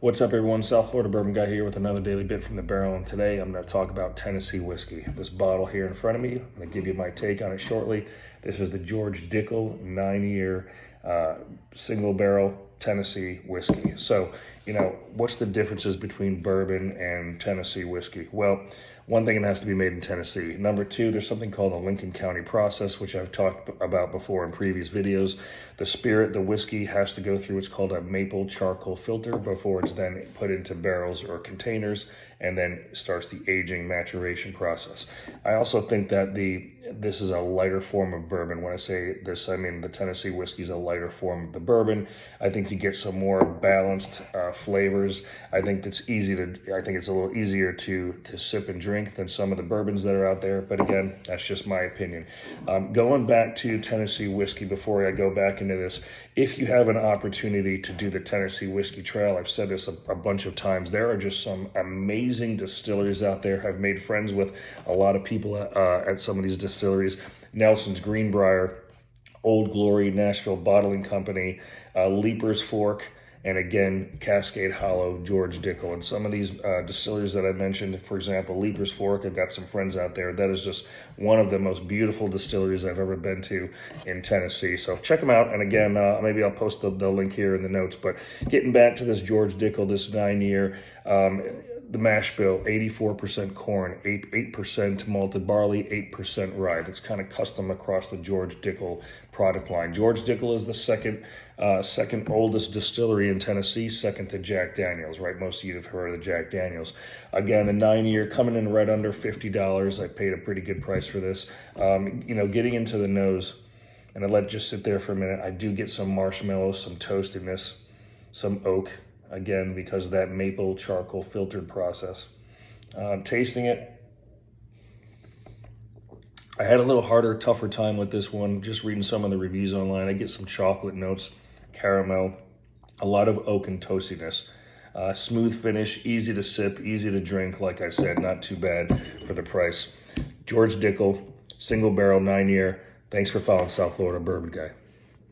What's up, everyone? South Florida Bourbon Guy here with another daily bit from the barrel, and today I'm going to talk about Tennessee whiskey. This bottle here in front of me, I'm going to give you my take on it shortly. This is the George Dickel 9-year single barrel Tennessee whiskey. So, what's the differences between bourbon and Tennessee whiskey? Well, one thing, it has to be made in Tennessee. Number two, there's something called the Lincoln County process, which I've talked about before in previous videos. The spirit, the whiskey, has to go through what's called a maple charcoal filter before it's then put into barrels or containers, and then starts the aging maturation process. I also think that this is a lighter form of bourbon. When I say this, I mean the Tennessee whiskey is a lighter form of the bourbon. I think you get some more balanced flavors. I think it's a little easier to sip and drink than some of the bourbons that are out there. But again, that's just my opinion. Going back to Tennessee whiskey, before I go back into this, if you have an opportunity to do the Tennessee whiskey trail, I've said this a bunch of times, there are just some amazing distilleries out there. I've made friends with a lot of people at some of these distilleries. Nelson's Greenbrier, Old Glory, Nashville Bottling Company, Leaper's Fork, and again, Cascade Hollow, George Dickel. And some of these distilleries that I mentioned, for example, Leaper's Fork, I've got some friends out there. That is just one of the most beautiful distilleries I've ever been to in Tennessee. So check them out. And again, maybe I'll post the link here in the notes. But getting back to this George Dickel, this 9-year, the mash bill, 84% corn, 8% malted barley, 8% rye. That's kind of custom across the George Dickel product line. George Dickel is the second oldest distillery in Tennessee, second to Jack Daniels, right? Most of you have heard of the Jack Daniels. Again, the 9-year coming in right under $50. I paid a pretty good price for this. Getting into the nose, and I let it just sit there for a minute, I do get some marshmallow, some toastiness, some oak, again, because of that maple charcoal filtered process. Tasting it, I had a little tougher time with this one, just reading some of the reviews online. I get some chocolate notes, caramel, a lot of oak and toastiness. Smooth finish, easy to sip, easy to drink. Like I said, not too bad for the price. George Dickel, single barrel, 9-year. Thanks for following South Florida Bourbon Guy.